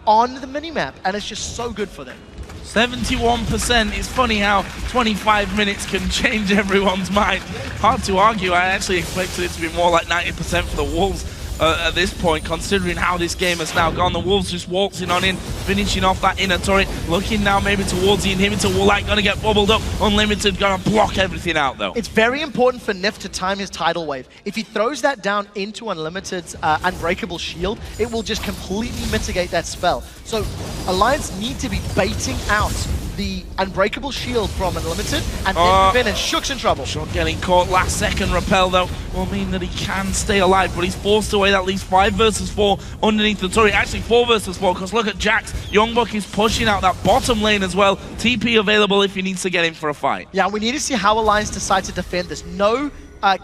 on the mini-map, and it's just so good for them. 71%. It's funny how 25 minutes can change everyone's mind. Hard to argue. I actually expected it to be more like 90% for the Wolves at this point, considering how this game has now gone. The Wolves just waltzing on in, finishing off that inner turret, looking now maybe towards the inhibitor. Woolite gonna get bubbled up. Unlimited gonna block everything out, though. It's very important for Nif to time his tidal wave. If he throws that down into Unlimited's unbreakable shield, it will just completely mitigate that spell. So Alliance need to be baiting out the unbreakable shield from Unlimited, and then move in, and Shook's in trouble. Shook getting caught last second. Repel, though, will mean that he can stay alive, but he's forced away at least 5 versus 4 underneath the turret. Actually 4 versus 4, because look at Jax. Youngbuck is pushing out that bottom lane as well. TP available if he needs to get in for a fight. Yeah, we need to see how Alliance decide to defend this. No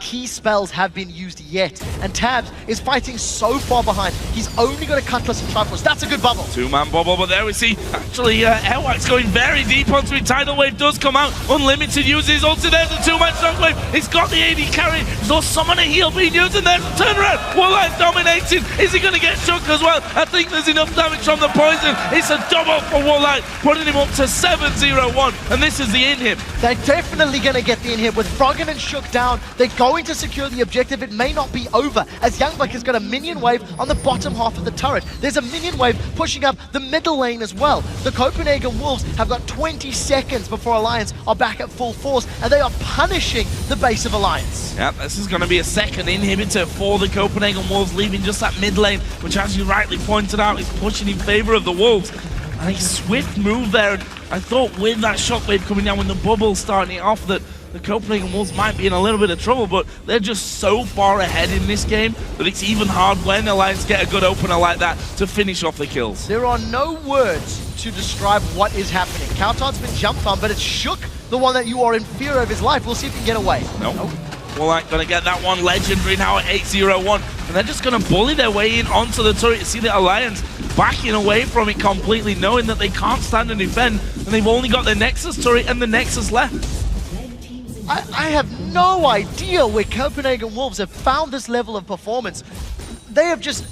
key spells have been used yet, and Tabs is fighting so far behind. He's only got a Cutlass and Triforce. That's a good bubble. 2-man bubble, but there we see actually Airwax going very deep onto it. Tidal Wave does come out. Unlimited uses ulti. There's a 2-man Shockwave. He's got the AD carry. There's no summon a heal being used, and there's a turnaround. Woolite dominating. Is he going to get Shook as well? I think there's enough damage from the poison. It's a double for Woolite, putting him up to 7-0-1, and this is the inhib. They're definitely going to get the inhib. With Froggen and Shook down, they're going to secure the objective. It may not be over, as Youngbuck has got a minion wave on the bottom half of the turret. There's a minion wave pushing up the middle lane as well. The Copenhagen Wolves have got 20 seconds before Alliance are back at full force, and they are punishing the base of Alliance. Yeah, this is going to be a second inhibitor for the Copenhagen Wolves, leaving just that mid lane, which, as you rightly pointed out, is pushing in favor of the Wolves. And a swift move there. I thought with that shockwave coming down, when the bubble starting it off, that the Copenhagen Wolves might be in a little bit of trouble, but they're just so far ahead in this game that it's even hard when Alliance get a good opener like that to finish off the kills. There are no words to describe what is happening. Kautar's been jumped on, but it's Shook, the one that you are in fear of his life. We'll see if he can get away. Nope. Woolite gonna get that one. Legendary now at 8-0-1, and they're just gonna bully their way in onto the turret. You see the Alliance backing away from it completely, knowing that they can't stand and defend, and they've only got the Nexus turret and the Nexus left. I have no idea where Copenhagen Wolves have found this level of performance. They have just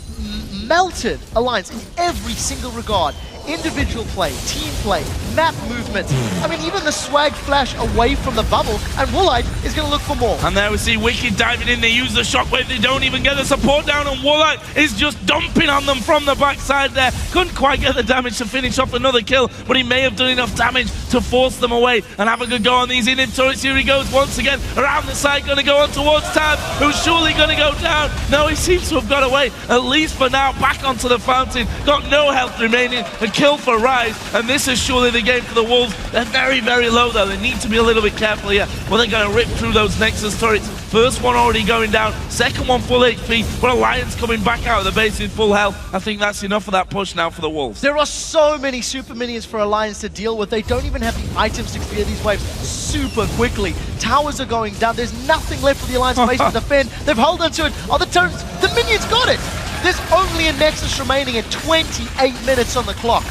melted Alliance in every single regard. Individual play, team play, map movements. I mean, even the swag flash away from the bubble, and Woolite is going to look for more. And there we see Wicked diving in. They use the shockwave. They don't even get the support down, and Woolite is just dumping on them from the backside there. Couldn't quite get the damage to finish off another kill, but he may have done enough damage to force them away and have a good go on these inhib turrets. Here he goes once again around the side, going to go on towards Tab, who's surely going to go down. No, he seems to have got away, at least for now. Back onto the fountain, got no health remaining. A kill for Rise, and this is surely the game for the Wolves. They're very, very low though. They need to be a little bit careful here. Well, they're going to rip through those Nexus turrets. First one already going down, second one full HP, but Alliance coming back out of the base in full health. I think that's enough of that push now for the Wolves. There are so many super minions for Alliance to deal with. They don't even have the items to clear these waves super quickly. Towers are going down. There's nothing left for the Alliance base to defend. They've held onto it. Oh, the turrets, the minions got it. There's only a Nexus remaining at 28 minutes on the clock.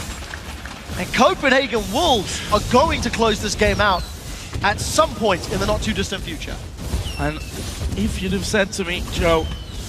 And Copenhagen Wolves are going to close this game out at some point in the not too distant future. And if you'd have said to me, Joe,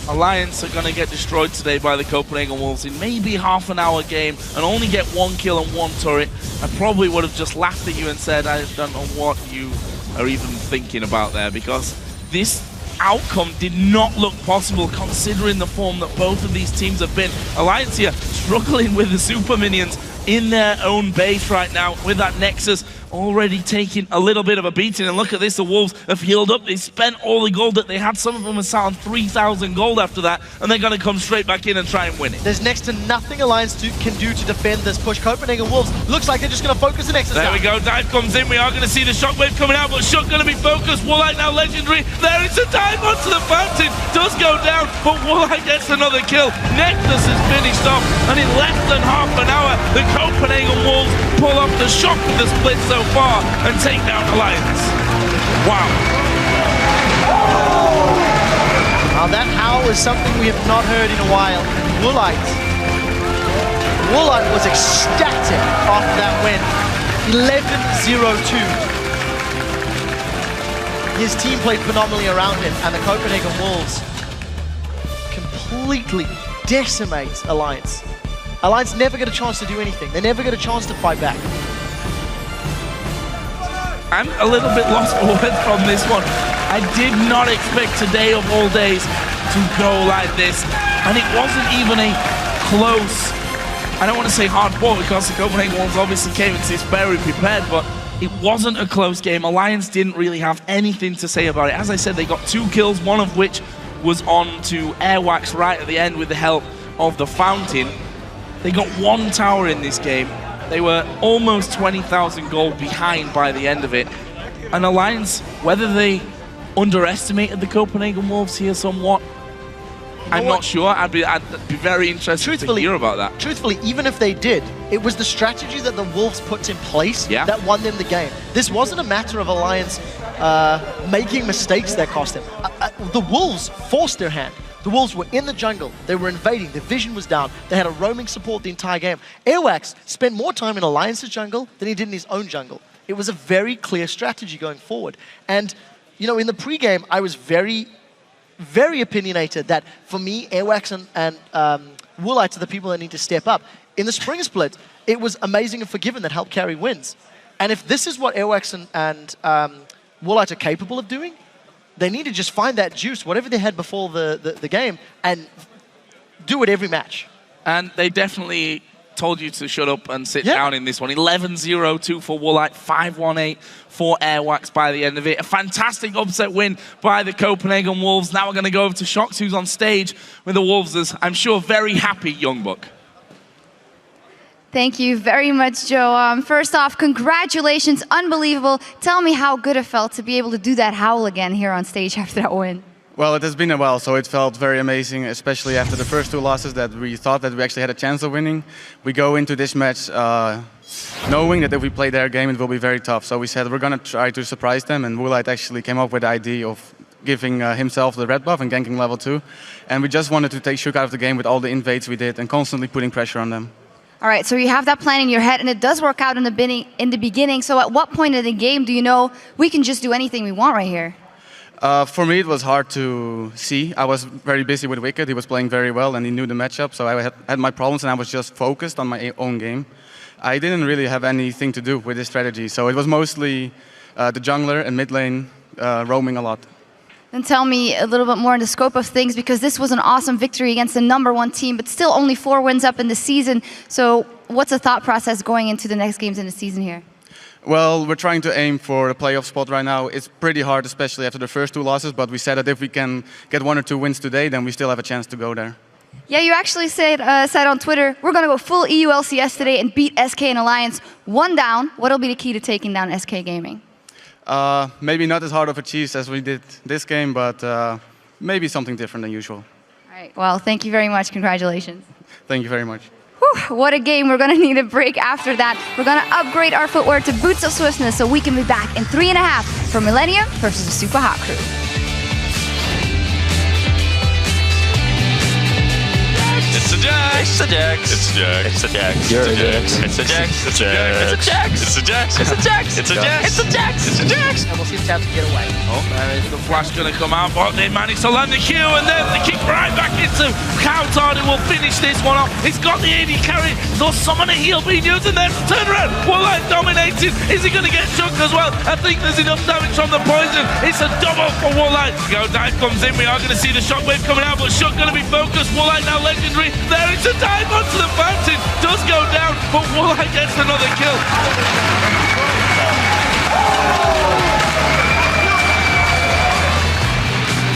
Alliance are going to get destroyed today by the Copenhagen Wolves in maybe half an hour game and only get one kill and one turret, I probably would have just laughed at you and said, I don't know what you are even thinking about there, because this outcome did not look possible considering the form that both of these teams have been. Alliance here struggling with the super minions in their own base right now with that Nexus already taking a little bit of a beating. And look at this, the Wolves have healed up. They spent all the gold that they had. Some of them have sat on 3,000 gold after that, and they're going to come straight back in and try and win it. There's next to nothing Alliance can do to defend this push. Copenhagen Wolves looks like they're just going to focus the Nexus There down. we go, dive comes in. We are going to see the shockwave coming out, but Shock going to be focused. Woolite now legendary. There is a dive onto the fountain. Does go down, but Woolite gets another kill. Nexus is finished off, and in less than half an hour, the Copenhagen Wolves pull off the Shock with the split so far and take down Alliance. Wow. Now that howl is something we have not heard in a while. Woolite was ecstatic after that win. 11-0-2. His team played phenomenally around him, and the Copenhagen Wolves completely decimate Alliance. Alliance never get a chance to do anything. They never get a chance to fight back. I'm a little bit lost for words from this one. I did not expect today of all days to go like this. And it wasn't even a close, I don't want to say hard fought, because the Copenhagen Wolves obviously came into this very prepared, but it wasn't a close game. Alliance didn't really have anything to say about it. As I said, they got 2 kills, one of which was on to Airwax right at the end with the help of the Fountain. They got 1 tower in this game. They were almost 20,000 gold behind by the end of it. And Alliance, whether they underestimated the Copenhagen Wolves here somewhat, I'm not sure. I'd be very interested to hear about that. Truthfully, even if they did, it was the strategy that the Wolves put in place that won them the game. This wasn't a matter of Alliance making mistakes that cost them. The Wolves forced their hand. The Wolves were in the jungle, they were invading, their vision was down, they had a roaming support the entire game. Airwax spent more time in Alliance's jungle than he did in his own jungle. It was a very clear strategy going forward. And, you know, in the pregame, I was very, very opinionated that, for me, Airwax and Woolite are the people that need to step up. In the spring split, it was Amazing and Forgiven that helped carry wins. And if this is what Airwax and Woolite are capable of doing, they need to just find that juice, whatever they had before the game, and do it every match. And they definitely told you to shut up and sit down in this one. 11-0-2 for Woolite, 5-1-8 for Airwax by the end of it. A fantastic upset win by the Copenhagen Wolves. Now we're going to go over to Shox, who's on stage with the Wolves as, I'm sure, very happy young buck. Thank you very much, Joe. First off, congratulations, unbelievable. Tell me how good it felt to be able to do that howl again here on stage after that win. Well, it has been a while, so it felt very amazing, especially after the first 2 losses that we thought that we actually had a chance of winning. We go into this match knowing that if we play their game, it will be very tough. So we said we're going to try to surprise them, and Woolite actually came up with the idea of giving himself the red buff and ganking level 2. And we just wanted to take Shook out of the game with all the invades we did and constantly putting pressure on them. All right, so you have that plan in your head, and it does work out in the beginning. So at what point in the game do you know we can just do anything we want right here? For me, it was hard to see. I was very busy with Wicked. He was playing very well, and he knew the matchup. So I had my problems, and I was just focused on my own game. I didn't really have anything to do with this strategy. So it was mostly the jungler and mid lane roaming a lot. Then tell me a little bit more on the scope of things, because this was an awesome victory against the #1 team, but still only 4 wins up in the season. So what's the thought process going into the next games in the season here? Well, we're trying to aim for a playoff spot right now. It's pretty hard, especially after the first 2 losses, but we said that if we can get 1 or 2 wins today, then we still have a chance to go there. Yeah, you actually said on Twitter, we're going to go full EU LCS today and beat SK and Alliance 1 down. What'll be the key to taking down SK Gaming? Maybe not as hard of a cheese as we did this game, but maybe something different than usual. All right, well, thank you very much. Congratulations. Thank you very much. Whew, what a game. We're going to need a break after that. We're going to upgrade our footwear to Boots of Swiftness so we can be back in 3.5 for Millennium versus the Super Hot Crew. It's a Jax. It's a Jax. It's a Jax. It's a Jax. You're a Jax. It's a Jax. It's a Jax. It's a Jax. It's a Jax. It's a Jax. It's a Jax. It's a Jax. It's a Jax. And we'll see if Tabs can get away. Oh, there is the flash going to come out, but they managed to land the Q, and then the kick right back into Counter, who will finish this one off. He's got the AD carry, though summon a heal being used, and then turn around. Woolite dominated. Is he going to get chunked as well? I think there's enough damage from the poison. It's a double for Woolite. Go dive comes in. We are going to see the shockwave coming out, but Shock going to be focused. Woolite now legendary. There is a dive onto the fountain. Does go down, but Woolite gets another kill.